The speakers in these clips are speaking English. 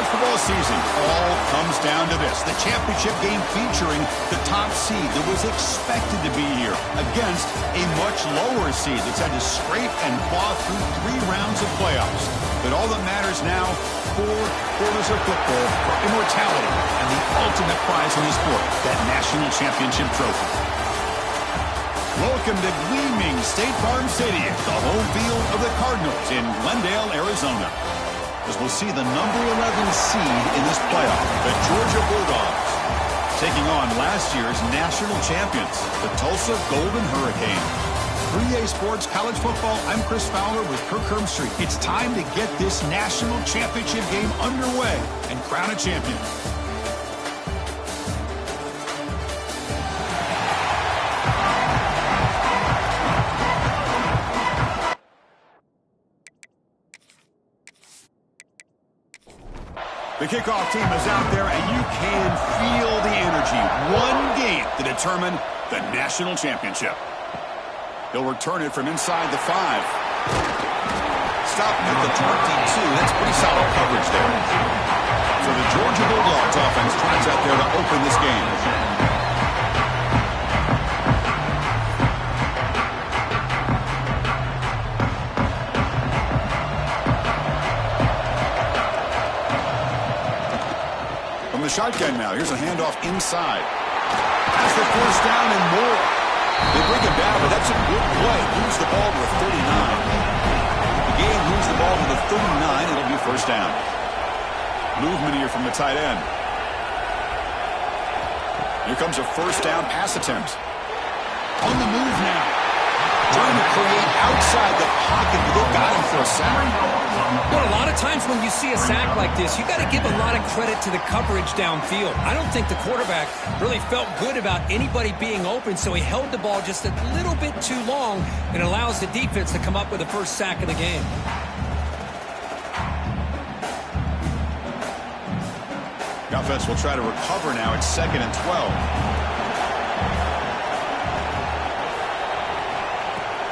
football season all comes down to this. The championship game featuring the top seed that was expected to be here against a much lower seed that's had to scrape and claw through 3 rounds of playoffs. But all that matters now, 4 quarters of football for immortality and the ultimate prize in the sport, that national championship trophy. Welcome to gleaming State Farm Stadium, the home field of the Cardinals in Glendale, Arizona. As we'll see the number 11 seed in this playoff, the Georgia Bulldogs, taking on last year's national champions, the Tulsa Golden Hurricanes. 3A Sports College Football, I'm Chris Fowler with Kirk Hermstreet. It's time to get this national championship game underway and crown a champion. The kickoff team is out there, and you can feel the energy. One game to determine the national championship. He'll return it from inside the 5. Stopping at the 22. That's pretty solid coverage there. So the Georgia Bulldogs offense tries out there to open this game. Shotgun now. Here's a handoff inside. That's the first down and more. They bring him down, but that's a good play. Moves the ball to the 39. The game moves the ball to the 39. It'll be first down. Movement here from the tight end. Here comes a first down pass attempt. On the move now. Trying to create outside the pocket. They got him for a sack. Well, a lot of times when you see a sack like this, you got to give a lot of credit to the coverage downfield. I don't think the quarterback really felt good about anybody being open, so he held the ball just a little bit too long and allows the defense to come up with the first sack of the game. The offense will try to recover now. It's 2nd and 12.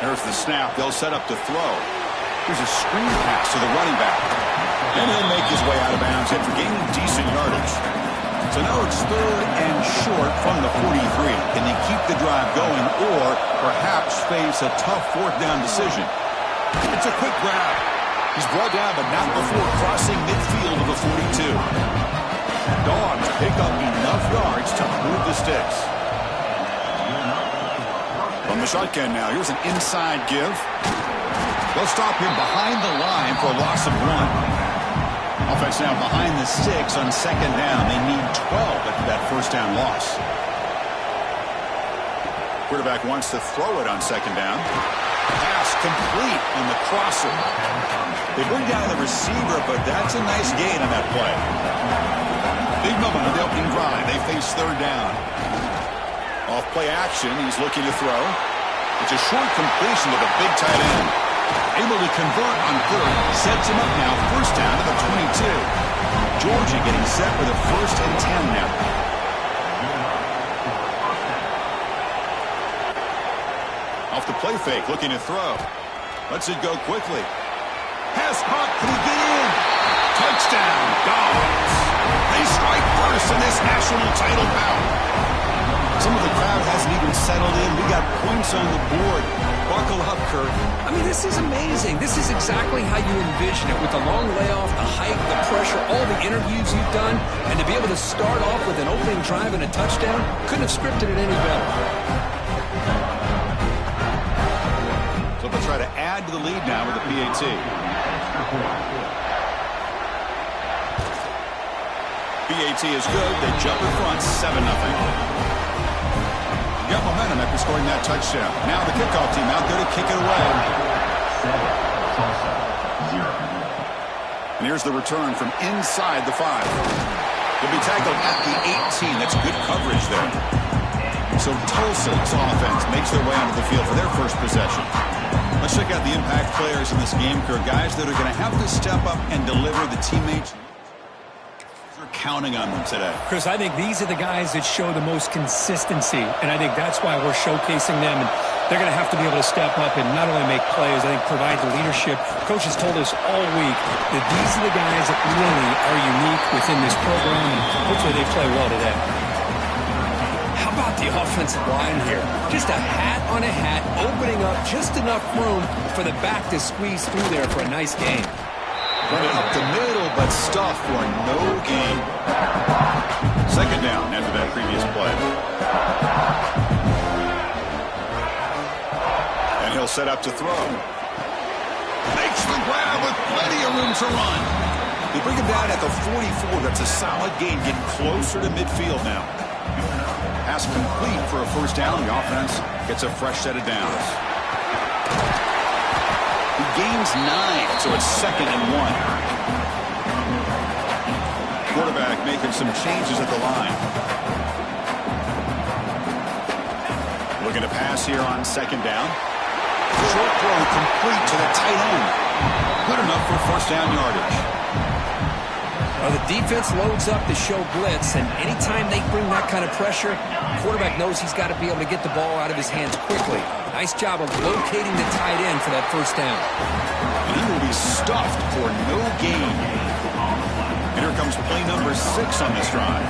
There's the snap. They'll set up to throw. Here's a screen pass to the running back. And he'll make his way out of bounds after gaining decent yardage. So now it's 3rd and short from the 43. Can they keep the drive going or perhaps face a tough 4th down decision? It's a quick grab. He's brought down, but not before crossing midfield of the 42. Dogs pick up enough yards to move the sticks. From the shotgun now, here's an inside give. They'll stop him behind the line for a loss of 1. Offense now behind the 6 on 2nd down. They need 12 after that first down loss. Quarterback wants to throw it on 2nd down. Pass complete on the crosser. They bring down the receiver, but that's a nice gain on that play. Big moment with the opening drive. They face 3rd down. Off play action, he's looking to throw. It's a short completion to the big tight end. Able to convert on 3rd. Sets him up now. First down to the 22. Georgia getting set with a 1st and 10 now. Off the play fake. Looking to throw. Lets it go quickly. Pass caught. Can he get in? Touchdown. Dogs. They strike first in this national title bout. Some of the crowd hasn't even settled in. We got points on the board. Buckle up, Kirk. I mean, this is amazing. This is exactly how you envision it, with the long layoff, the hype, the pressure, all the interviews you've done, and to be able to start off with an opening drive and a touchdown, couldn't have scripted it any better. So they'll try to add to the lead now with the PAT. PAT is good. They jump in front, 7-0. Got momentum after scoring that touchdown. Now the kickoff team out there to kick it away. And here's the return from inside the 5. He'll be tackled at the 18. That's good coverage there. So Tulsa's offense makes their way onto the field for their first possession. Let's check out the impact players in this game, Kirk. Guys that are going to have to step up and deliver the teammates. They're counting on them today. Chris, I think these are the guys that show the most consistency, and I think that's why we're showcasing them. And they're going to have to be able to step up and not only make plays, I think provide the leadership. Coaches told us all week that these are the guys that really are unique within this program, and hopefully they play well today. How about the offensive line here? Just a hat on a hat, opening up just enough room for the back to squeeze through there for a nice game. Running up the middle, but stuffed for no gain. Second down after that previous play. And he'll set up to throw. Makes the grab with plenty of room to run. They bring him down at the 44. That's a solid gain, getting closer to midfield now. Pass complete for a first down. The offense gets a fresh set of downs. He gains 9, so it's 2nd and 1. Quarterback making some changes at the line. Looking to pass here on 2nd down. Short throw complete to the tight end. Good enough for first down yardage. Well, the defense loads up to show blitz, and anytime they bring that kind of pressure, the quarterback knows he's got to be able to get the ball out of his hands quickly. Nice job of locating the tight end for that first down. And he will be stuffed for no gain. And here comes play number 6 on this drive.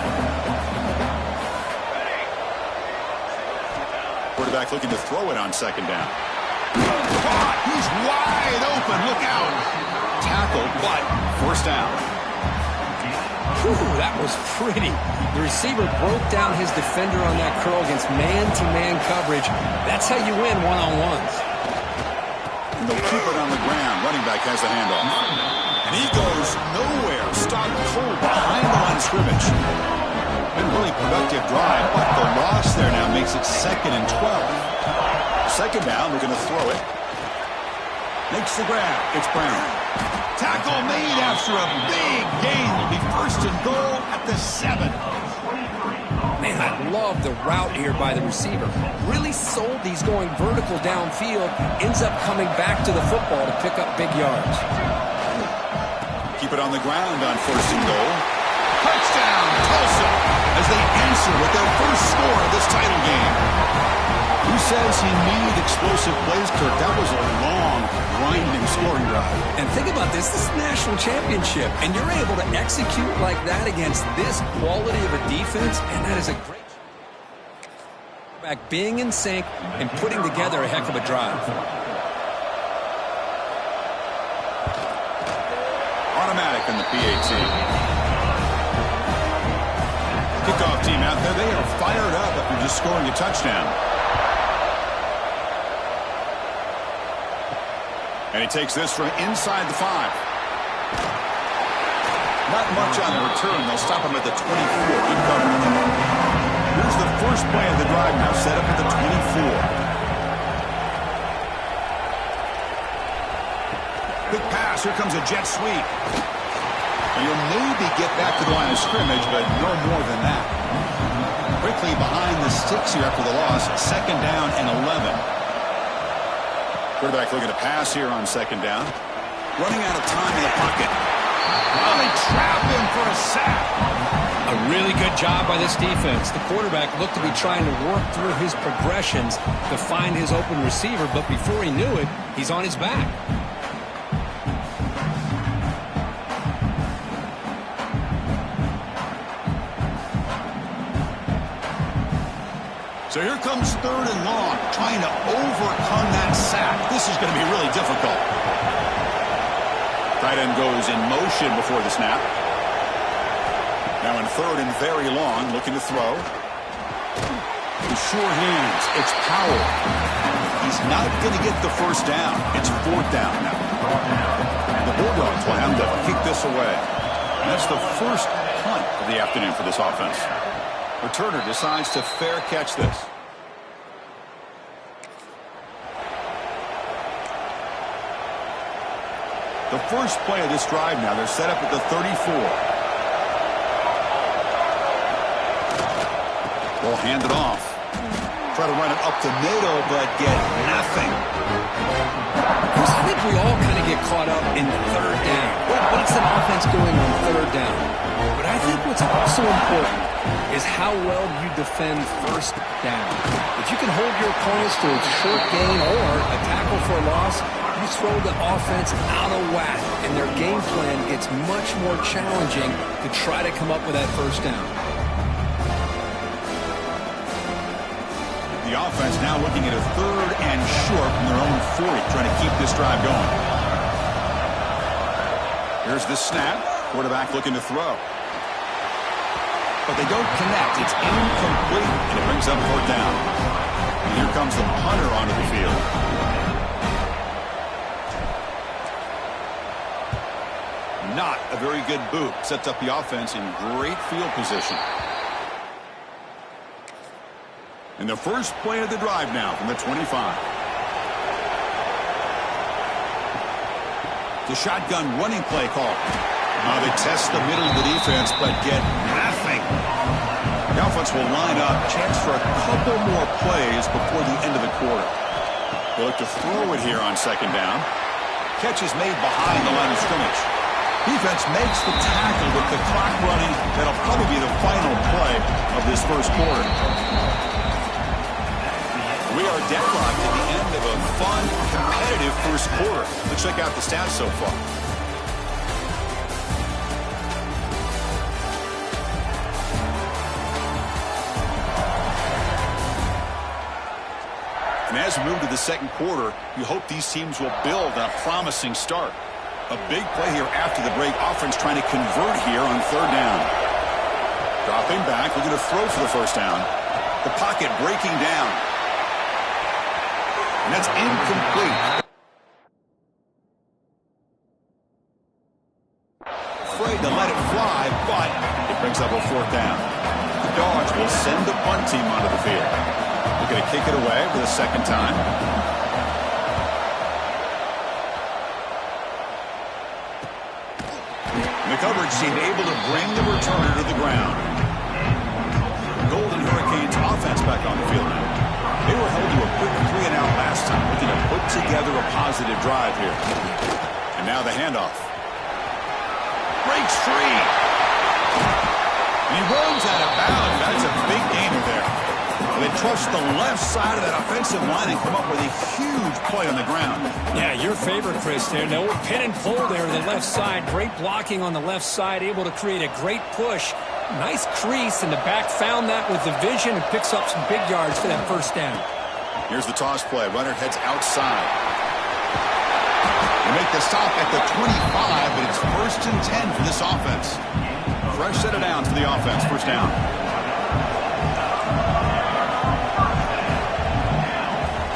Quarterback looking to throw it on 2nd down. He's wide open. Look out. Tackled, but first down. Whew, that was pretty. The receiver broke down his defender on that curl against man-to-man coverage. That's how you win one-on-ones. And they'll keep it on the ground. Running back has the handoff. And he goes nowhere. Stopped cold behind the line of scrimmage. Been really productive drive, but the loss there now makes it 2nd and 12. Second down, we're going to throw it. Makes the grab. It's Brown. Tackle made after a big gain. Will be 1st and goal at the 7. Man, I love the route here by the receiver. Really sold these going vertical downfield. Ends up coming back to the football to pick up big yards. Keep it on the ground on 1st and goal. Touchdown, Tulsa, as they answer with their first score of this title game. Who says he needed explosive plays, Kirk? That was a long, grinding scoring drive. And think about this. This is a national championship, and you're able to execute like that against this quality of a defense, and that is a great back being in sync and putting together a heck of a drive. Automatic in the PAT. Kickoff team out there. They are fired up after just scoring a touchdown. And he takes this from inside the 5. Not much on the return. They'll stop him at the 24. Good coverage. Here's the first play of the drive now, set up at the 24. Quick pass. Here comes a jet sweep. And you'll maybe get back to the line of scrimmage, but no more than that. Quickly behind the sticks here after the loss. 2nd down and 11. Quarterback looking to pass here on 2nd down. Running out of time in the pocket. Oh, they trap him for a sack. A really good job by this defense. The quarterback looked to be trying to work through his progressions to find his open receiver, but before he knew it, he's on his back. So here comes 3rd and long, trying to overcome that sack. This is going to be really difficult. Tight end goes in motion before the snap. Now in 3rd and very long, looking to throw. With sure hands, it's Powell. He's not going to get the first down. It's 4th down now. The Bulldogs will have to kick this away. And that's the first punt of the afternoon for this offense. Returner decides to fair catch this. The first play of this drive now, they're set up at the 34. They'll hand it off. Try to run it up the middle, but get nothing. I think we all kind of get caught up in 3rd down. gets an offense going on third down. But I think what's also important is how well you defend first down. If you can hold your opponents to a short gain or a tackle for a loss, you throw the offense out of whack, and their game plan gets much more challenging to try to come up with that first down. The offense now looking at a 3rd and short from their own 40, trying to keep this drive going. Here's the snap. Quarterback looking to throw. But they don't connect. It's incomplete, and it brings up 4th down. And here comes the punter onto the field. Not a very good boot. Sets up the offense in great field position. And the first play of the drive now from the 25. The shotgun running play call. Now they test the middle of the defense, but get nothing. The offense will line up. Chance for a couple more plays before the end of the quarter. They look to throw it here on 2nd down. Catch is made behind the line of scrimmage. Defense makes the tackle with the clock running. That'll probably be the final play of this first quarter. We are deadlocked at the end of a fun, competitive first quarter. Let's check out the stats so far. And as we move to the second quarter, you hope these teams will build on a promising start. A big play here after the break. Offense trying to convert here on 3rd down. Dropping back, looking to throw for the first down. The pocket breaking down. And that's incomplete. Afraid to let it fly, but it brings up a 4th down. The Dogs will send the punt team onto the field. They're going to kick it away for the 2nd time. And the coverage team able to bring the returner to the ground. Golden Hurricanes offense back on the field now. They were held to a quick 3-and-out last time, looking to put together a positive drive here. And now the handoff. Breaks free. And he runs out of bounds. That's a big gain there. They trust the left side of that offensive line and come up with a huge play on the ground. Yeah, your favorite, Chris, there. No pin and pull there on the left side. Great blocking on the left side, able to create a great push. Nice crease, and the back found that with the vision and picks up some big yards for that first down. Here's the toss play. Runner heads outside. They make the stop at the 25, but it's 1st and 10 for this offense. Fresh set of downs for the offense. First down.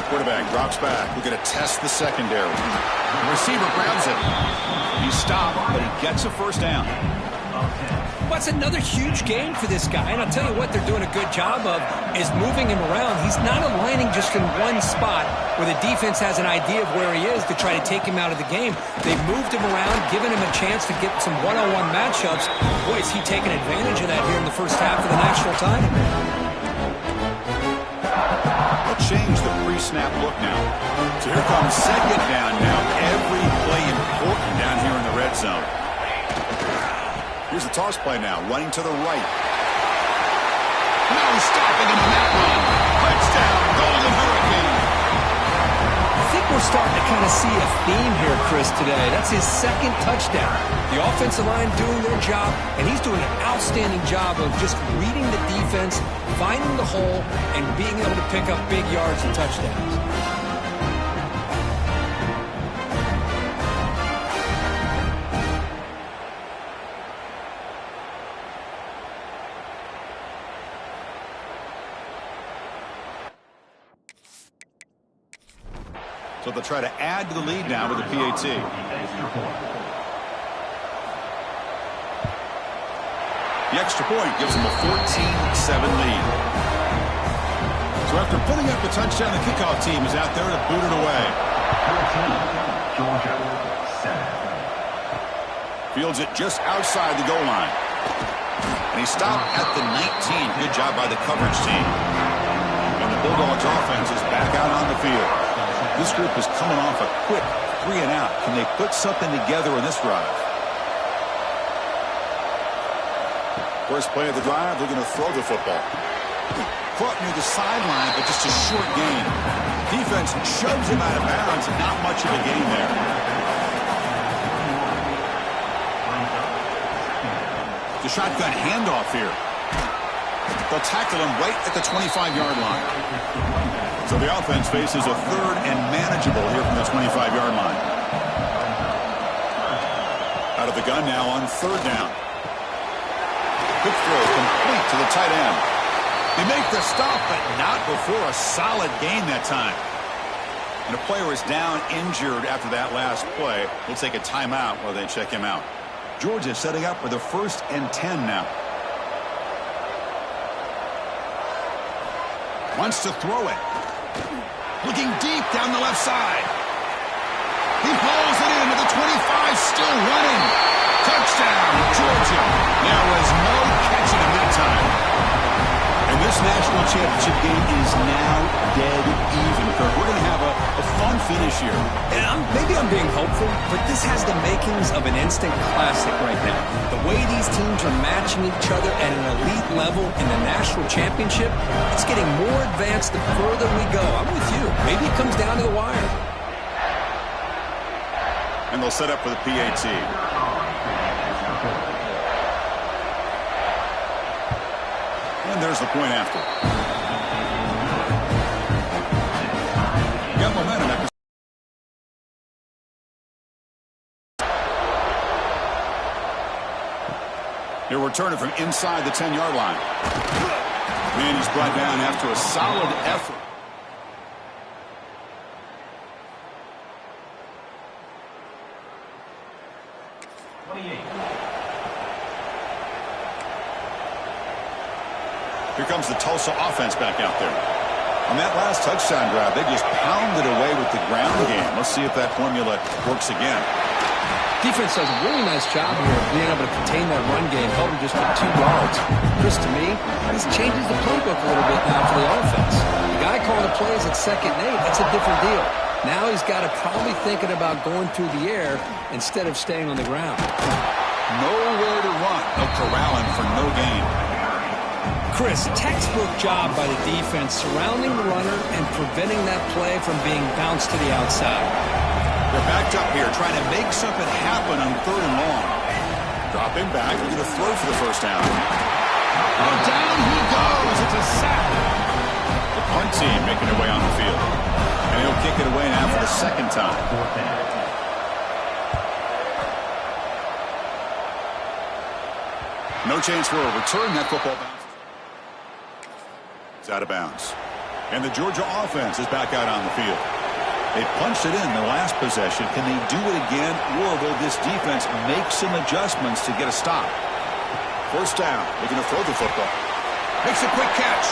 Quarterback drops back. We're going to test the secondary. The receiver grabs it. He stopped, but he gets a first down. What's another huge gain for this guy, and I'll tell you what they're doing a good job of is moving him around. He's not aligning just in one spot where the defense has an idea of where he is to try to take him out of the game. They've moved him around, given him a chance to get some one-on-one matchups. Boy, is he taking advantage of that here in the first half of the national title. They'll change the pre-snap look now. So here comes 2nd down now. Every play important down here in the red zone. Here's the toss play now, running to the right. No stopping him on that run. Touchdown, Golden Hurricanes. I think we're starting to kind of see a theme here, Chris, today. That's his 2nd touchdown. The offensive line doing their job, and he's doing an outstanding job of just reading the defense, finding the hole, and being able to pick up big yards and touchdowns. So they'll try to add to the lead now with the PAT. The extra point gives them a 14-7 lead. So after putting up the touchdown, the kickoff team is out there to boot it away. Georgia, 7. Fields it just outside the goal line. And he stopped at the 19. Good job by the coverage team. And the Bulldogs offense is back out on the field. This group is coming off a quick 3-and-out. Can they put something together in this drive? First play of the drive, they're going to throw the football. Caught near the sideline, but just a short gain. Defense shoves him out of bounds, and not much of a gain there. The shotgun handoff here. They'll tackle him right at the 25-yard line. So the offense faces a third and manageable here from the 25-yard line. Out of the gun now on third down. Quick throw complete to the tight end. They make the stop, but not before a solid gain that time. And a player is down injured after that last play. We'll take a timeout while they check him out. Georgia setting up for the 1st and 10 now. Wants to throw it. Looking deep down the left side. He hauls it into the 25, still running. Touchdown, Georgia. There was no catching him that time. And this national championship game is now dead even, Kirk. We're going to have a fun finish here. And maybe I'm being hopeful, but this has the makings of an instant classic right now. The way these teams are matching each other at an elite level in the national championship, it's getting more advanced the further we go. I'm with you. Maybe it comes down to the wire. And they'll set up for the PAT. And there's the point after. Got momentum after. He'll return it from inside the 10-yard line. And he's brought down after a solid effort. Here comes the Tulsa offense back out there. On that last touchdown drive, they just pounded away with the ground game. Let's see if that formula works again. Defense does a really nice job here of being able to contain that run game, held him just for 2 yards. Chris, to me, this changes the playbook a little bit now for the offense. The guy calling the plays at 2nd and 8, that's a different deal. Now he's got to probably thinking about going through the air instead of staying on the ground. Nowhere to run. They'll corral him for no gain. Chris, textbook job by the defense surrounding the runner and preventing that play from being bounced to the outside. They're backed up here trying to make something happen on 3rd and long. Drop him back. They're going to throw for the first down. Oh, down he goes. It's a sack. The punt team making their way on the field. And he'll kick it away now for the 2nd time. No chance for a return. That football bounces. It's out of bounds. And the Georgia offense is back out on the field. They punched it in the last possession. Can they do it again, or will this defense make some adjustments to get a stop? First down. They're going to throw the football. Makes a quick catch.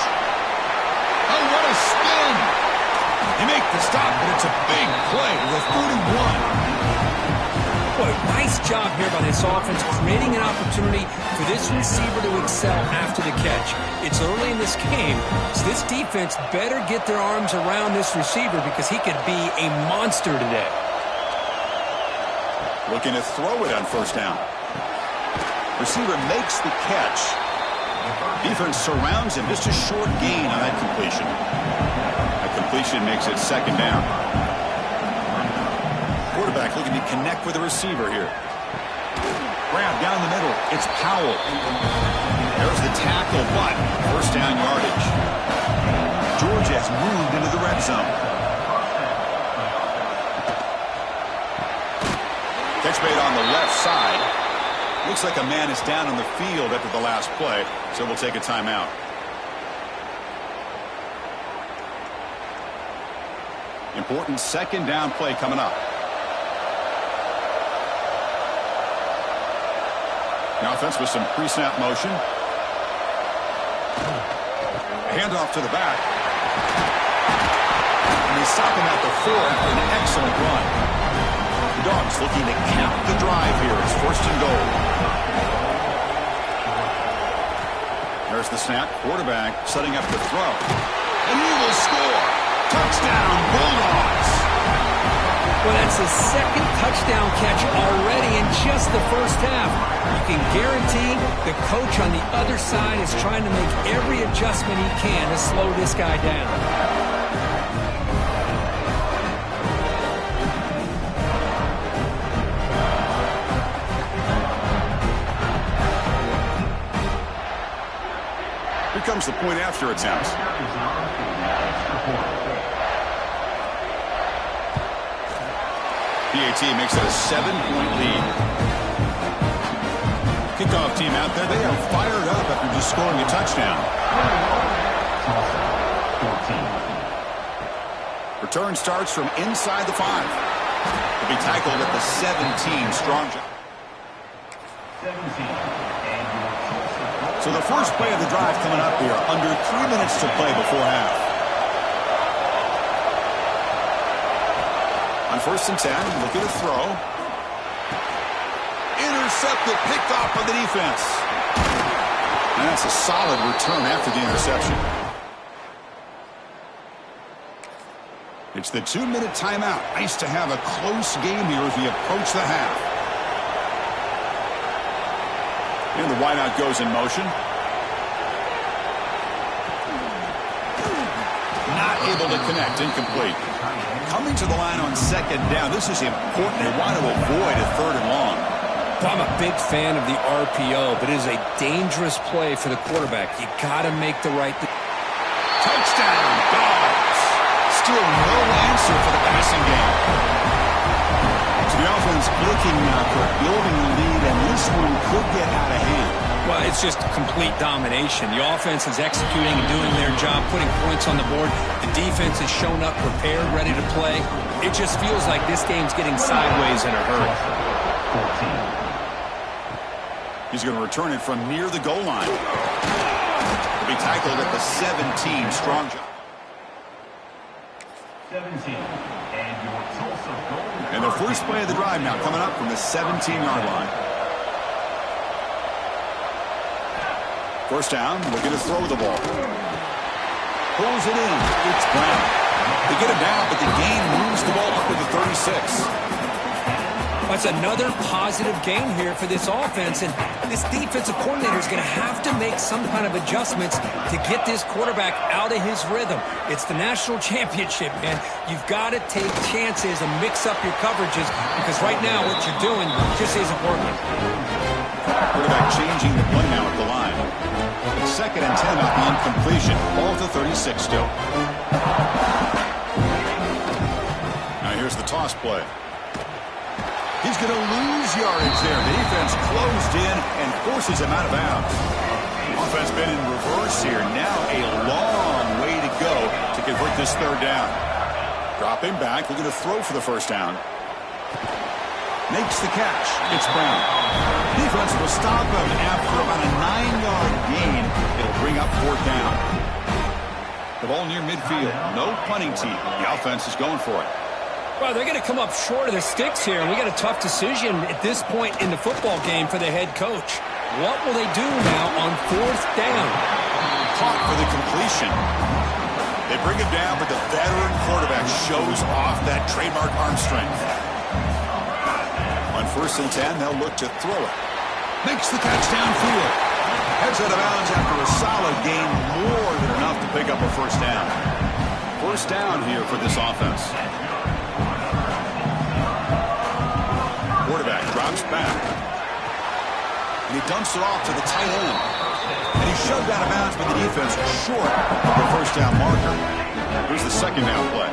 Oh, what a spin. They make the stop, but it's a big play with 41. Boy, nice job here by this offense, creating an opportunity for this receiver to excel after the catch. It's early in this game, so this defense better get their arms around this receiver because he could be a monster today. Looking to throw it on first down. Receiver makes the catch. Defense surrounds him. Just a short gain on that completion. That completion makes it 2nd down. Quarterback looking to connect with the receiver here. Grab down the middle. It's Powell. There's the tackle, but first down yardage. Georgia has moved into the red zone. Catch made on the left side. Looks like a man is down on the field after the last play, so we'll take a timeout. Important 2nd down play coming up. The offense with some pre-snap motion. Handoff to the back. And they stop him at the 4 after an excellent run. The Dogs looking to cap the drive here. It's 1st and goal. There's the snap. Quarterback setting up the throw. And he will score. Touchdown, Bulldogs. Well, that's his second touchdown catch already in just the first half. You can guarantee the coach on the other side is trying to make every adjustment he can to slow this guy down. Here comes the point after attempt. PAT makes it a 7-point lead. Kickoff team out there, they are fired up after just scoring a touchdown. Return starts from inside the 5. He'll be tackled at the 17. Strong job. So the first play of the drive coming up here, under 3 minutes to play before half. On 1st and 10, look at the throw. Intercepted, picked off by the defense. And that's a solid return after the interception. It's the 2-minute timeout. Nice to have a close game here as we approach the half. And the wideout goes in motion. Not able to connect, incomplete. Coming to the line on 2nd down. This is important. They want to avoid a 3rd and long. Well, I'm a big fan of the RPO, but it is a dangerous play for the quarterback. You got to make the right touchdown, Dogs. Still no answer for the passing game. So the offense looking now for building a lead, and this one could get out of hand. Well, it's just complete domination. The offense is executing and doing their job, putting points on the board. The defense has shown up prepared, ready to play. It just feels like this game's getting sideways in a hurry. He's going to return it from near the goal line. He'll be tackled at the 17. Strong job. 17. And your Tulsa Golden And the first play of the drive now coming up from the 17-yard line. First down, looking to throw the ball. Pulls it in. It's Brown. They get him down, but the gain moves the ball up to the 36. That's another positive game here for this offense, and this defensive coordinator is going to have to make some kind of adjustments to get this quarterback out of his rhythm. It's the national championship, and you've got to take chances and mix up your coverages, because right now what you're doing just isn't working. Quarterback changing the play now at the line. It's 2nd and 10 off the incompletion. Ball to 36 still. Now here's the toss play. He's going to lose yardage there. The defense closed in and forces him out of bounds. Offense been in reverse here. Now a long way to go to convert this 3rd down. Dropping back, looking to throw for the first down. Makes the catch. It's Brown. Defense will stop him after about a 9-yard gain. It'll bring up 4th down. The ball near midfield. No punting team. The offense is going for it. Well, they're going to come up short of the sticks here, and we got a tough decision at this point in the football game for the head coach. What will they do now on 4th down? Caught for the completion. They bring him down, but the veteran quarterback shows off that trademark arm strength. On 1st and 10, they'll look to throw it. Makes the catch downfield. Heads out of bounds after a solid gain, more than enough to pick up a 1st down. 1st down here for this offense. Quarterback drops back. And he dumps it off to the tight end. And he's shoved out of bounds by the defense short of the 1st down marker. Here's the 2nd down play.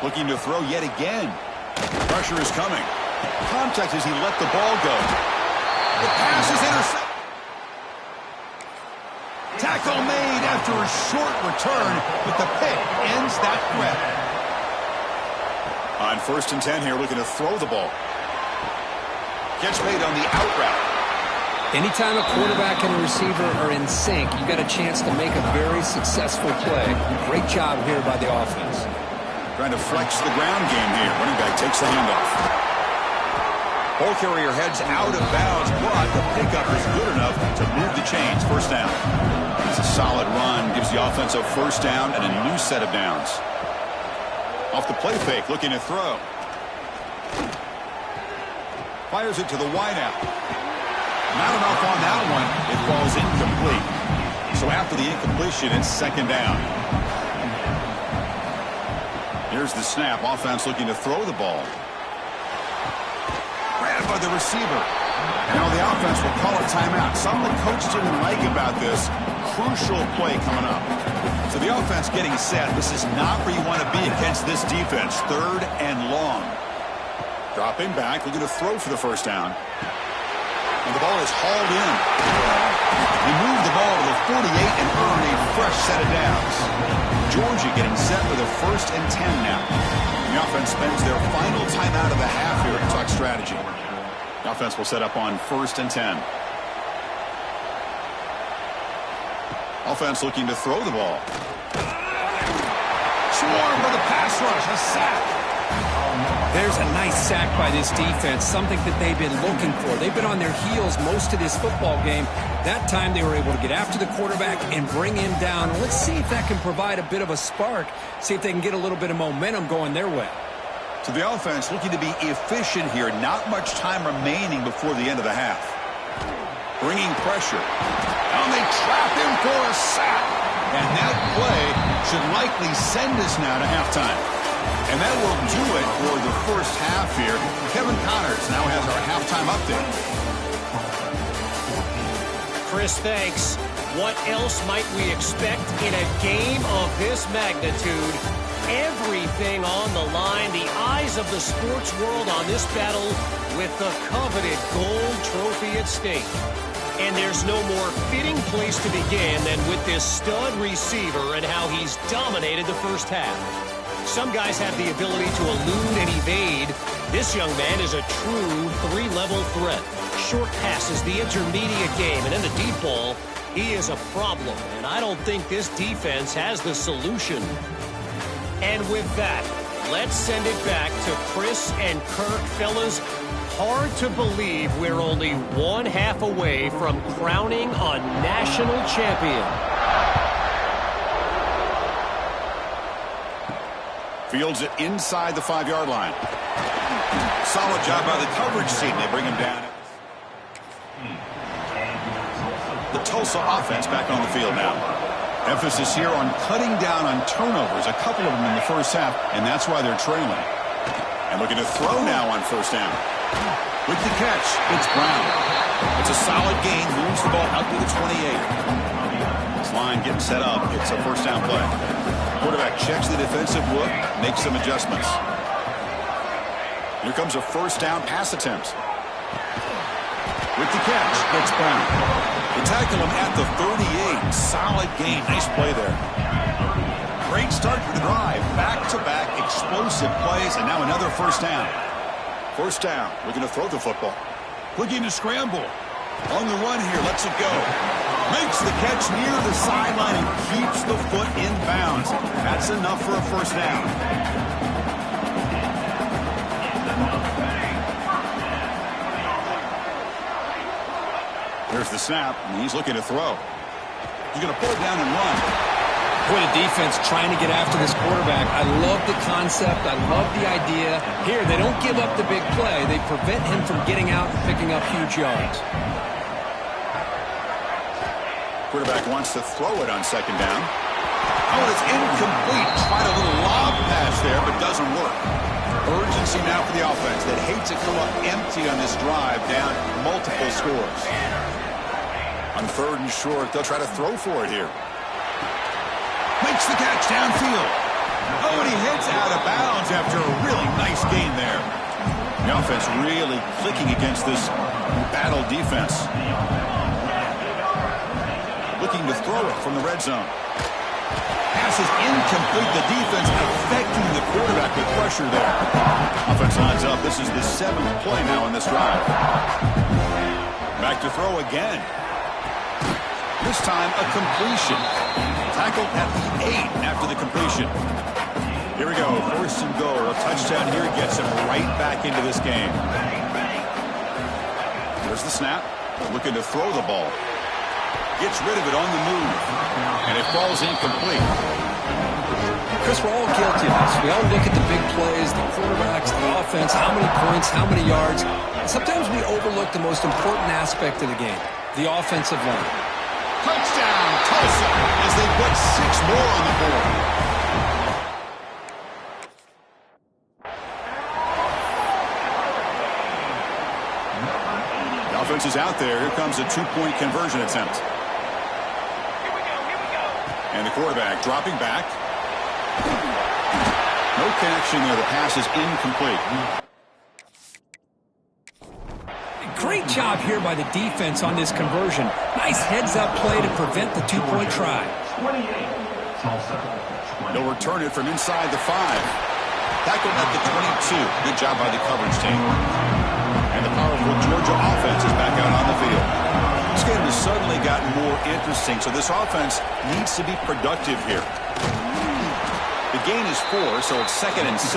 Looking to throw yet again. Pressure is coming. Contact as he let the ball go. The pass is intercepted. Tackle made after a short return, but the pick ends that threat. On 1st and 10 here, looking to throw the ball. Catch made on the out route. Anytime a quarterback and a receiver are in sync, you got a chance to make a very successful play. Great job here by the offense. 2 Trying to flex the ground game here. Running back takes the handoff. Ball carrier heads out of bounds, but the pickup is good enough to move the chains. First down. It's a solid run. Gives the offense a first down and a new set of downs. Off the play fake, looking to throw. Fires it to the wideout. Not enough on that one. It falls incomplete. So after the incompletion, it's second down. Here's the snap. Offense looking to throw the ball. Grabbed by the receiver. And now the offense will call a timeout. Something the coach didn't like about this. Crucial play coming up. So the offense getting set. This is not where you want to be against this defense. Third and long. Dropping back, looking to throw for the first down. And the ball is hauled in. He moved the ball to the 48 and earned a fresh set of downs. Georgia getting set for the 1st and 10 now. The offense spends their final timeout of the half here to talk strategy. The offense will set up on 1st and 10. Offense looking to throw the ball. Swarm for the pass rush. A sack. There's a nice sack by this defense, something that they've been looking for. They've been on their heels most of this football game. That time they were able to get after the quarterback and bring him down. Let's see if that can provide a bit of a spark, see if they can get a little bit of momentum going their way. So the offense looking to be efficient here. Not much time remaining before the end of the half. Bringing pressure. And they trap him for a sack. And that play should likely send us now to halftime. And that will do it for the first half here. Kevin Connors now has our halftime update. Chris, thanks. What else might we expect in a game of this magnitude? Everything on the line. The eyes of the sports world on this battle with the coveted gold trophy at stake. And there's no more fitting place to begin than with this stud receiver and how he's dominated the first half. Some guys have the ability to elude and evade. This young man is a true three-level threat. Short passes, the intermediate game, and in the deep ball, he is a problem. And I don't think this defense has the solution. And with that, let's send it back to Chris and Kirk. Fellas, hard to believe we're only one half away from crowning a national champion. Fields it inside the 5-yard line. Solid job by the coverage team. They bring him down. The Tulsa offense back on the field now. Emphasis here on cutting down on turnovers. A couple of them in the first half, and that's why they're trailing. And looking to throw now on first down. With the catch, it's Brown. It's a solid gain. Moves the ball out to the 28. This line getting set up. It's a first down play. Quarterback checks the defensive look, makes some adjustments. Here comes a first down pass attempt. With the catch, it's Brown. They tackle him at the 38. Solid gain. Nice play there. Great start for the drive. Back-to-back explosive plays, and now another first down. First down. Looking to throw the football. Looking to scramble. On the run here. Lets it go. Makes the catch near the sideline and keeps the foot in bounds. That's enough for a first down. Here's the snap, and he's looking to throw. He's going to pull it down and run. What a defense trying to get after this quarterback. I love the concept. I love the idea. Here, they don't give up the big play. They prevent him from getting out and picking up huge yards. Quarterback wants to throw it on second down. Oh, it's incomplete. Tried a little lob pass there, but doesn't work. Urgency now for the offense that hates to come up empty on this drive, down multiple scores. On third and short, they'll try to throw for it here. Makes the catch downfield. Oh, and he hits out of bounds after a really nice gain there. The offense really clicking against this battle defense. Looking to throw it from the red zone. Pass is incomplete. The defense affecting the quarterback with pressure there. Offense lines up. This is the 7th play now in this drive. Back to throw again. This time a completion. Tackled at the 8 after the completion. Here we go. First and goal. A touchdown here gets him right back into this game. There's the snap. Looking to throw the ball. Gets rid of it on the move. And it falls incomplete. Chris, we're all guilty of this. We all look at the big plays, the quarterbacks, the offense, how many points, how many yards. And sometimes we overlook the most important aspect of the game, the offensive line. Touchdown, Tulsa, as they put 6 more on the board. The offense is out there. Here comes a 2-point conversion attempt. And the quarterback dropping back. No connection there. The pass is incomplete. Great job here by the defense on this conversion. Nice heads-up play to prevent the 2-point try. They'll return it from inside the 5. Tackled at the 22. Good job by the coverage team. And the powerful Georgia offense is back out on the field. This game has suddenly gotten more interesting, so this offense needs to be productive here. The gain is 4, so it's 2nd and 6.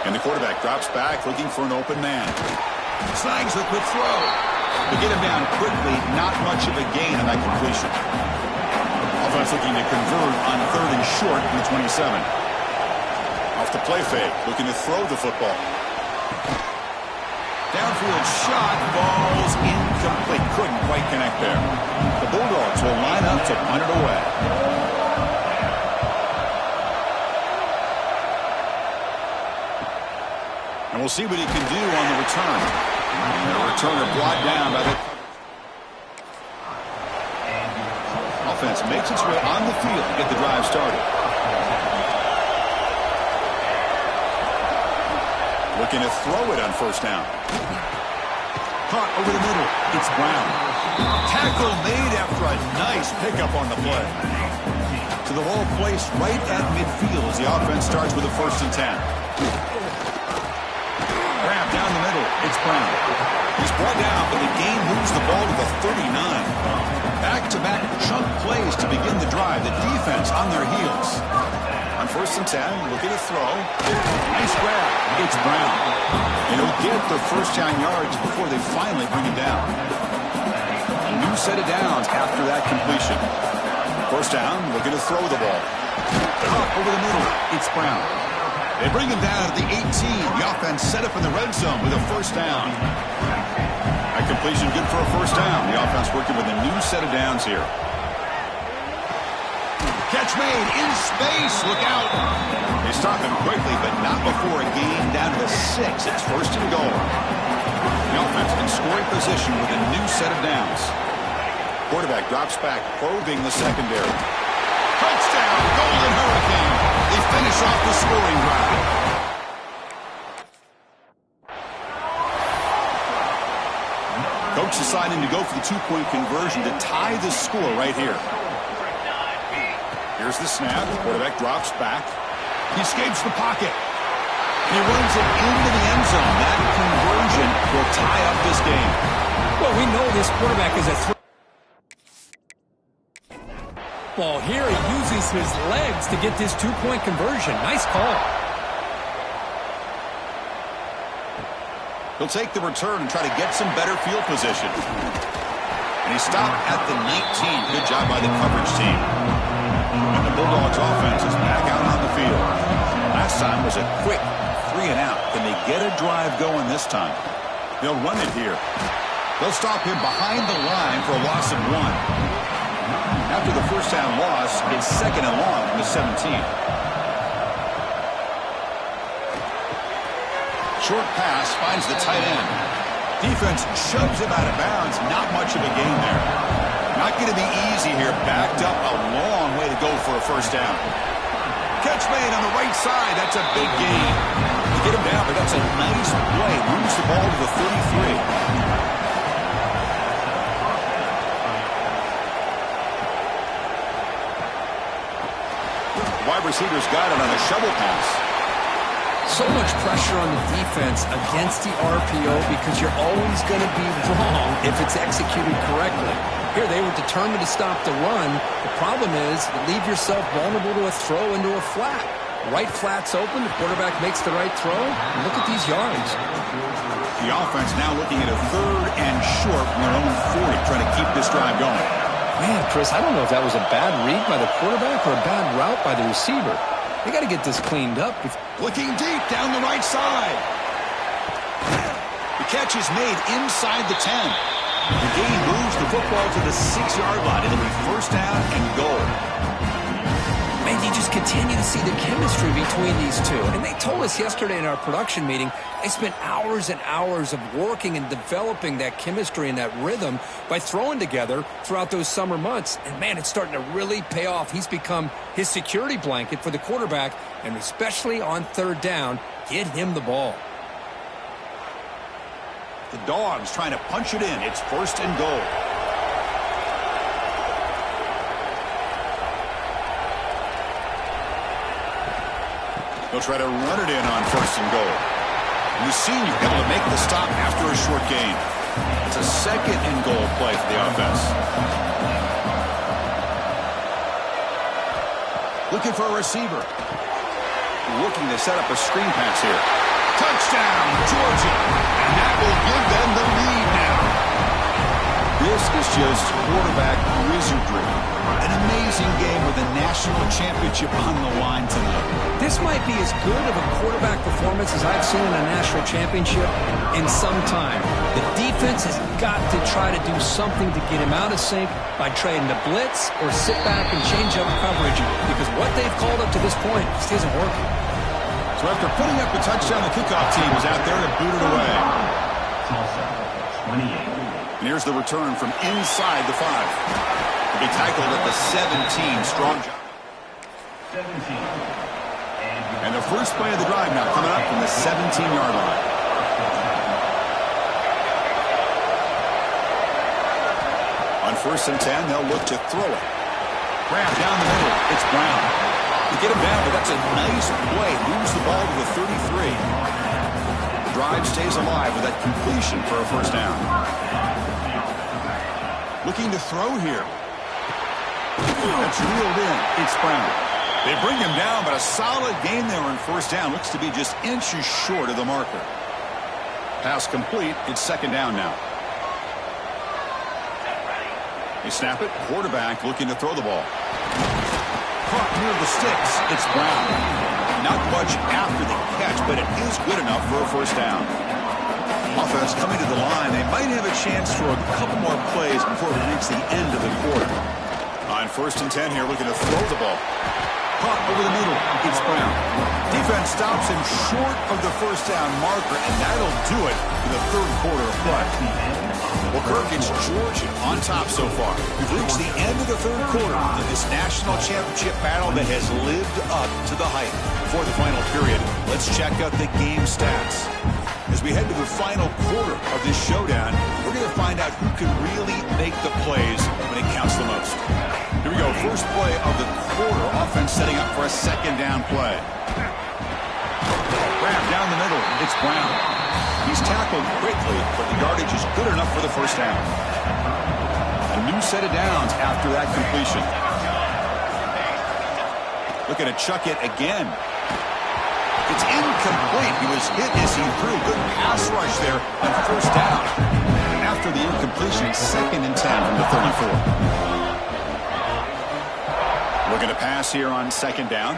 And the quarterback drops back, looking for an open man. Snags the quick throw. To get him down quickly, not much of a gain on that completion. Offense looking to convert on 3rd and short from the 27. Off the play fake, looking to throw the football. Downfield shot, falls incomplete. Couldn't quite connect there. The Bulldogs will line up to punt it away. And we'll see what he can do on the return. And the returner brought down by the offense. Makes its way on the field to get the drive started. Looking to throw it on 1st down. Caught over the middle. It's Brown. Tackle made after a nice pickup on the play. To the ball placed right at midfield as the offense starts with a 1st and 10. Grab down the middle. It's Brown. He's brought down, but the game moves the ball to the 39. Back-to-back chunk plays to begin the drive. The defense on their heels. On 1st and 10, looking to throw. Nice grab. It's Brown. And he'll get the 1st down yards before they finally bring him down. A new set of downs after that completion. 1st down, looking to throw the ball. Up over the middle. It's Brown. They bring him down at the 18. The offense set up in the red zone with a 1st down. That completion good for a 1st down. The offense working with a new set of downs here. Catch made in space. Look out. They stop him quickly, but not before a gain down to the 6. It's 1st and goal. The offense in scoring position with a new set of downs. Quarterback drops back, probing the secondary. Touchdown, Golden Hurricane. They finish off the scoring drive. Coach deciding to go for the 2-point conversion to tie the score right here. Here's the snap. The quarterback drops back. He escapes the pocket. He runs it into the end zone. That conversion will tie up this game. Well, we know this quarterback is a ball. Here he uses his legs to get this 2-point conversion. Nice call. He'll take the return and try to get some better field position. And he stopped at the 19. Good job by the coverage team. And the Bulldogs offense is back out on the field. Last time was a quick 3 and out. Can they get a drive going this time? They'll run it here. They'll stop him behind the line for a loss of 1. After the 1st down loss, it's 2nd and long from the 17. Short pass finds the tight end. Defense shoves him out of bounds. Not much of a gain there. Not going to be easy here. Backed up a long way to go for a 1st down. Catch made on the right side. That's a big gain. To get him down, but that's a nice play. Moves the ball to the 33. Wide receiver's got it on a shovel pass. So much pressure on the defense against the RPO because you're always going to be wrong if it's executed correctly. Here, they were determined to stop the run. The problem is you leave yourself vulnerable to a throw into a flat. Right flat's open, the quarterback makes the right throw. And look at these yards. The offense now looking at a 3rd and short from their own 40, trying to keep this drive going. Man, Chris, I don't know if that was a bad read by the quarterback or a bad route by the receiver. They got to get this cleaned up. Looking deep down the right side. The catch is made inside the 10. The game moves the football to the 6-yard line. It'll be 1st down and goal. Man, you just continue to see the chemistry between these two. And they told us yesterday in our production meeting, they spent hours and hours of working and developing that chemistry and that rhythm by throwing together throughout those summer months. And, man, it's starting to really pay off. He's become his security blanket for the quarterback, and especially on 3rd down, get him the ball. The Dogs trying to punch it in. It's 1st and goal. They'll try to run it in on 1st and goal. And the senior able to make the stop after a short gain. It's a 2nd and goal play for the offense. Looking for a receiver. Looking to set up a screen pass here. Touchdown, Georgia. And that will give them the lead now. This is just quarterback wizardry. An amazing game with a national championship on the line tonight. This might be as good of a quarterback performance as I've seen in a national championship in some time. The defense has got to try to do something to get him out of sync by trying to blitz or sit back and change up coverage, because what they've called up to this point just isn't working. So after putting up the touchdown, the kickoff team is out there to boot it away. Tulsa, 28. And here's the return from inside the 5. To be tackled at the 17. Strong job. 17. And the first play of the drive now coming up from the 17-yard line. On 1st and 10, they'll look to throw it. Grab down the middle. It's Brown. To get him down, but that's a nice play. Moves the ball to the 33. The drive stays alive with that completion for a 1st down. Looking to throw here. That's reeled in. It's Brown. They bring him down, but a solid gain there on 1st down. Looks to be just inches short of the marker. Pass complete. It's 2nd down now. They snap it. Quarterback looking to throw the ball. Caught near the sticks. It's Brown. Not much after the catch, but it is good enough for a 1st down. Offense coming to the line. They might have a chance for a couple more plays before we reach the end of the quarter. On 1st and 10 here, looking to throw the ball. Caught over the middle. It's Brown. Defense stops him short of the 1st down marker, and that'll do it in the 3rd quarter of play. Well, Kirk, it's Georgia on top so far. We've reached the end of the 3rd quarter of this national championship battle that has lived up to the hype. Before the final period, let's check out the game stats. As we head to the final quarter of this showdown, we're going to find out who can really make the plays when it counts the most. Here we go. First play of the quarter. Offense setting up for a 2nd down play. Grab down the middle. It's Brown. He's tackled quickly, but the yardage is good enough for the 1st down. A new set of downs after that completion. Looking to chuck it again. It's incomplete. He was hit as he threw. Good pass rush there on 1st down. After the incompletion, 2nd and 10 from the 34. Looking to pass here on 2nd down.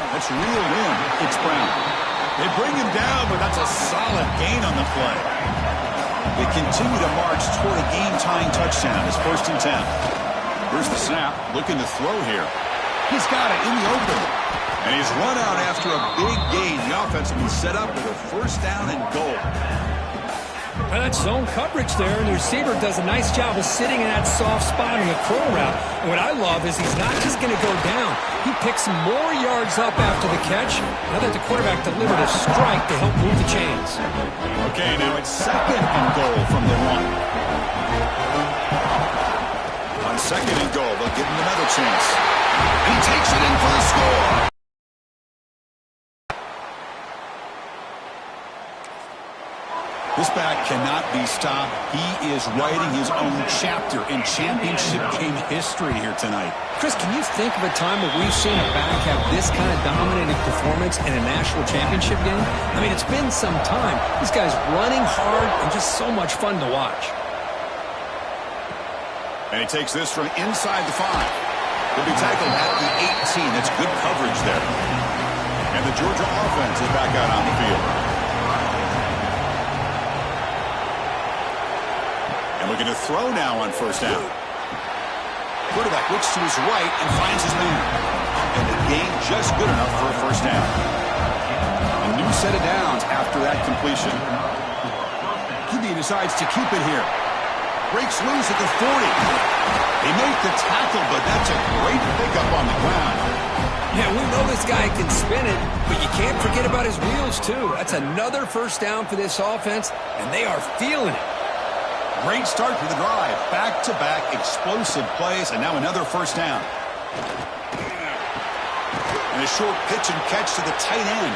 That's reeled in. It's Brown. They bring him down, but that's a solid gain on the play. They continue to march toward a game-tying touchdown. It's 1st and 10. Here's the snap. Looking to throw here. He's got it in the open. And he's run out after a big gain. The offense will be set up with a 1st down and goal. Well, that's zone coverage there, and the receiver does a nice job of sitting in that soft spot in the curl route. And what I love is he's not just going to go down. He picks more yards up after the catch. Now that the quarterback delivered a strike to help move the chains. Okay, now it's 2nd and goal from the 1. On 2nd and goal, they'll give him another chance. And he takes it in for the score. This back cannot be stopped. He is writing his own chapter in championship game history here tonight. Chris, can you think of a time where we've seen a back have this kind of dominating performance in a national championship game? I mean, it's been some time. This guy's running hard and just so much fun to watch. And he takes this from inside the 5. He'll be tackled at the 18. That's good coverage there. And the Georgia offense is back out on the field. Looking to throw now on first down. Quarterback looks to his right and finds his man. And the gain just good enough for a first down. A new set of downs after that completion. QB decides to keep it here. Breaks loose at the 40. They make the tackle, but that's a great pickup on the ground. Yeah, we know this guy can spin it, but you can't forget about his wheels, too. That's another first down for this offense, and they are feeling it. Great start for the drive. Back-to-back explosive plays, and now another first down. And a short pitch and catch to the tight end.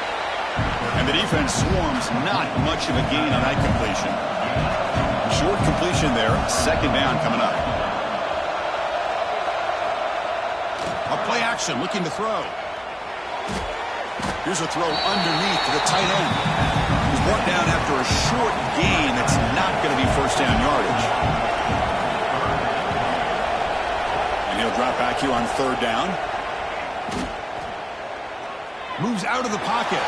And the defense swarms. Not much of a gain on that completion. Short completion there. Second down coming up. A play action looking to throw. Here's a throw underneath to the tight end. He's brought down after a short gain that's not going to be first down yardage. And he'll drop back here on third down. Moves out of the pocket.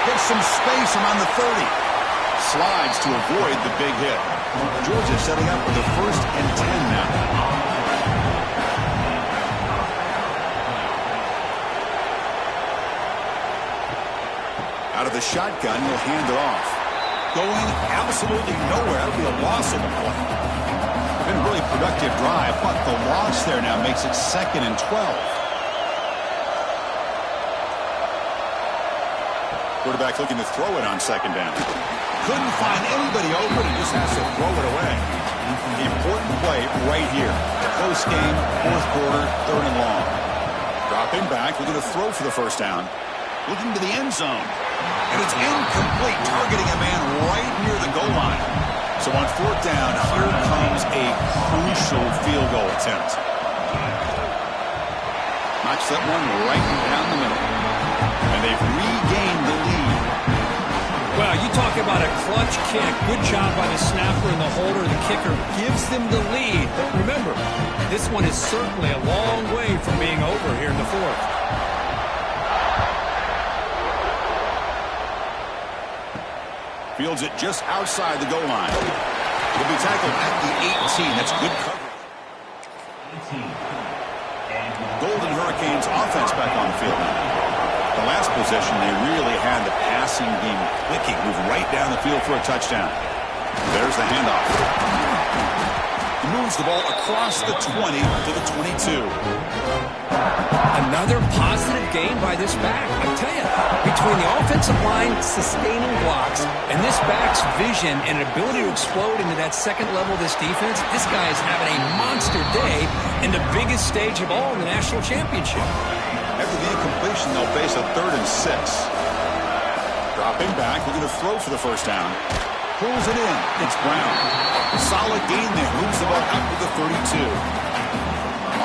Gets some space around the 30. Slides to avoid the big hit. Georgia setting up with a 1st and 10 now. Out of the shotgun, he'll hand it off. Going absolutely nowhere. That'll be a loss of the play. Been a really productive drive, but the loss there now makes it 2nd and 12. Quarterback looking to throw it on second down. Couldn't find anybody open and just has to throw it away. The important play right here. Close game, 4th quarter, 3rd and long. Dropping back, looking to throw for the first down. Looking to the end zone. And it's incomplete, targeting a man right near the goal line. So on 4th down, here comes a crucial field goal attempt. Knocks that one right down the middle. And they've regained the lead. Well, you talk about a clutch kick. Good job by the snapper and the holder. The kicker gives them the lead. But remember, this one is certainly a long way from being over here in the 4th. Fields it just outside the goal line. He'll be tackled at the 18. That's good coverage. Golden Hurricanes offense back on the field now. The last possession, they really had the passing game clicking. Moved right down the field for a touchdown. There's the handoff. He moves the ball across the 20 to the 22. Another positive gain by this back. I tell you, between the offensive line sustaining blocks and this back's vision and ability to explode into that second level of this defense, this guy is having a monster day in the biggest stage of all in the national championship. After the incompletion, they'll face a 3rd and 6. Dropping back, looking to throw for the first down. Pulls it in. It's Brown. Solid gain there. Moves the ball out to the 32.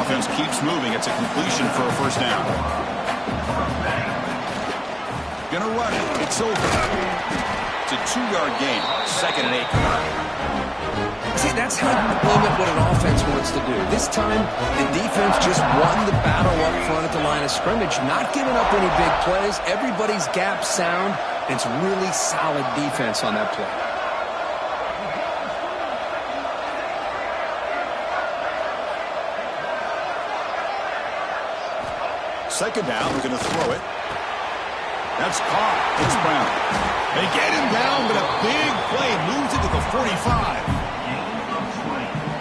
Offense keeps moving. It's a completion for a first down. Gonna run it. It's over. It's a 2-yard gain. 2nd and 8 coming up. See, that's how you limit what an offense wants to do. This time, the defense just won the battle up front at the line of scrimmage, not giving up any big plays. Everybody's gap sound. It's really solid defense on that play. Second down, we're going to throw it. That's caught. It's Brown. They get him down, but a big play moves it to the 45.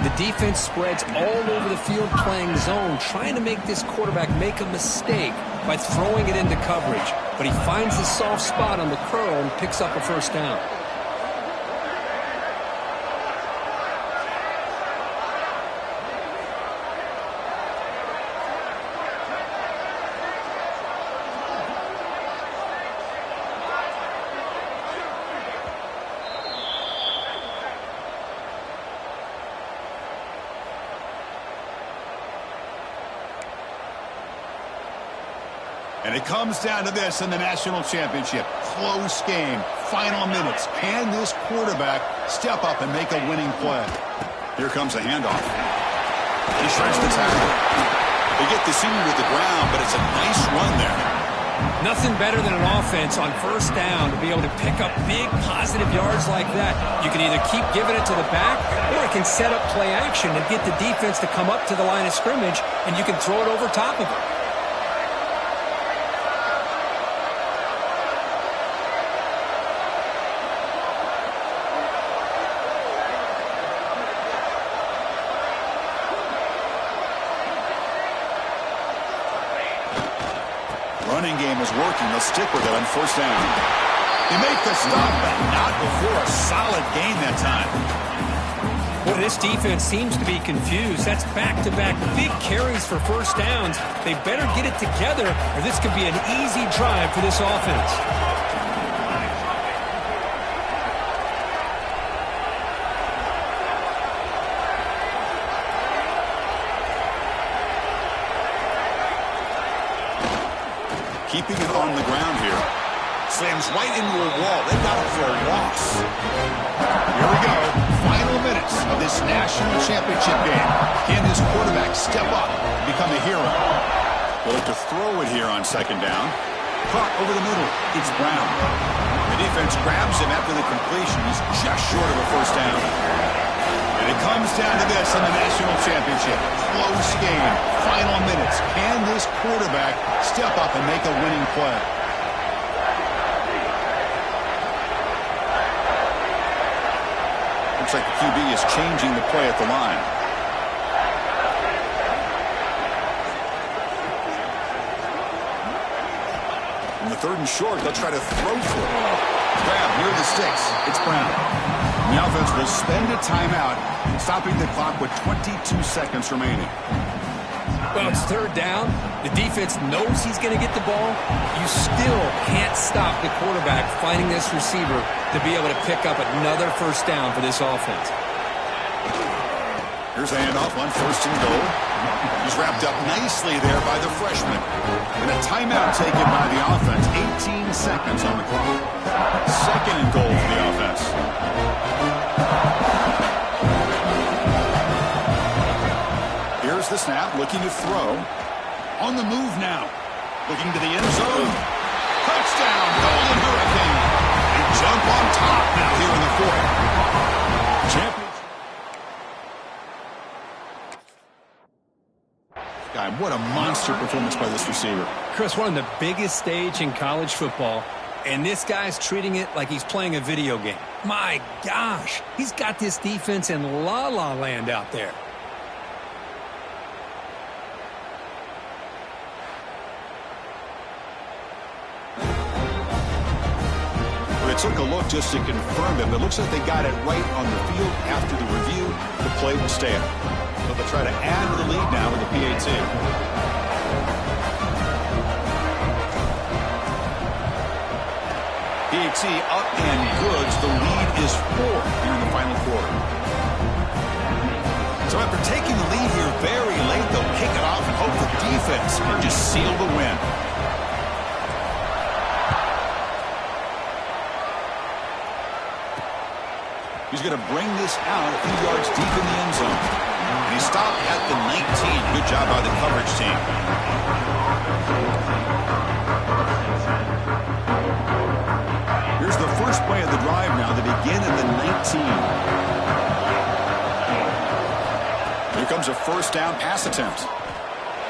The defense spreads all over the field playing zone, trying to make this quarterback make a mistake by throwing it into coverage. But he finds the soft spot on the curl and picks up a first down. And it comes down to this in the national championship. Close game. Final minutes. Can this quarterback step up and make a winning play? Here comes a handoff. He shreds the tackle. They get the senior to the ground, but it's a nice run there. Nothing better than an offense on first down to be able to pick up big positive yards like that. You can either keep giving it to the back, or it can set up play action and get the defense to come up to the line of scrimmage, and you can throw it over top of it. Running game is working. They'll stick with it on first down. They make the stop, but not before a solid gain that time. Well, this defense seems to be confused. That's back-to-back big carries for first downs. They better get it together, or this could be an easy drive for this offense. Keeping it on the ground here. Slams right into a wall. They've got it for a loss. Here we go. Final minutes of this national championship game. Can this quarterback step up and become a hero? They'll look to throw it here on second down. Caught over the middle. It's Brown. The defense grabs him after the completion. He's just short of a first down. And it comes down to this in the national championship. Close game. Final minutes. Can this quarterback step up and make a winning play? Looks like the QB is changing the play at the line. In the third and short, they'll try to throw for it. Grab near the sticks. It's Brown. The offense will spend a timeout, stopping the clock with 22 seconds remaining. Well, it's third down. The defense knows he's going to get the ball. You still can't stop the quarterback finding this receiver to be able to pick up another first down for this offense. Here's a handoff on first and goal. He's wrapped up nicely there by the freshman. And a timeout taken by the offense. 18 seconds on the clock. Second and goal for the offense. Here's the snap, looking to throw. On the move now. Looking to the end zone. Touchdown, Golden Hurricane. They jump on top now here in the fourth. Championship. What a monster performance by this receiver. Chris, one of the biggest stage in college football, and this guy's treating it like he's playing a video game. My gosh, he's got this defense in la-la land out there. They took a look just to confirm it, but it looks like they got it right on the field after the review. The play will stay up. So they'll try to add to the lead now with the PAT. PAT up and goods. The lead is 4 here in the final quarter. So after taking the lead here very late, they'll kick it off and hope the defense can just seal the win. He's going to bring this out a few yards deep in the end zone. And he stopped at the 19. Good job by the coverage team. Here's the first play of the drive now. They begin at the 19. Here comes a first down pass attempt.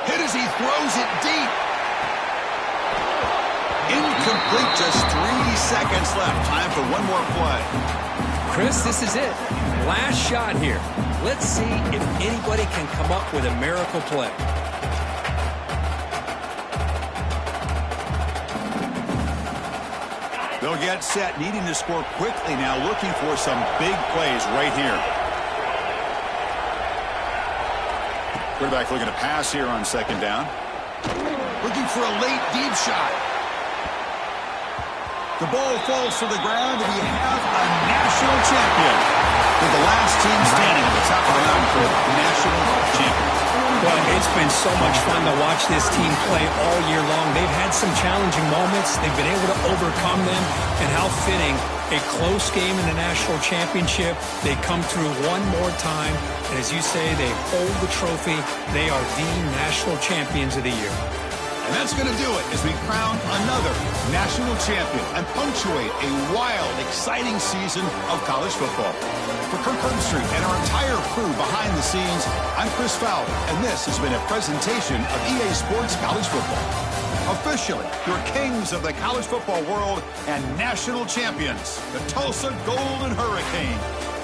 Hit as he throws it deep. Incomplete. Just 3 seconds left. Time for one more play. Chris, this is it. Last shot here. Let's see if anybody can come up with a miracle play. They'll get set, needing to score quickly now, looking for some big plays right here. Quarterback looking to pass here on second down. Looking for a late deep shot. The ball falls to the ground, and we have a national champion. They're the last team standing at the top of the mountain for national champions. Well, it's been so much fun to watch this team play all year long. They've had some challenging moments. They've been able to overcome them. And how fitting, a close game in the national championship. They come through one more time. And as you say, they hold the trophy. They are the national champions of the year. And that's going to do it as we crown another national champion and punctuate a wild, exciting season of college football. For Kirk Herbstreit and our entire crew behind the scenes, I'm Chris Fowler, and this has been a presentation of EA Sports College Football. Officially, your kings of the college football world and national champions, the Tulsa Golden Hurricanes.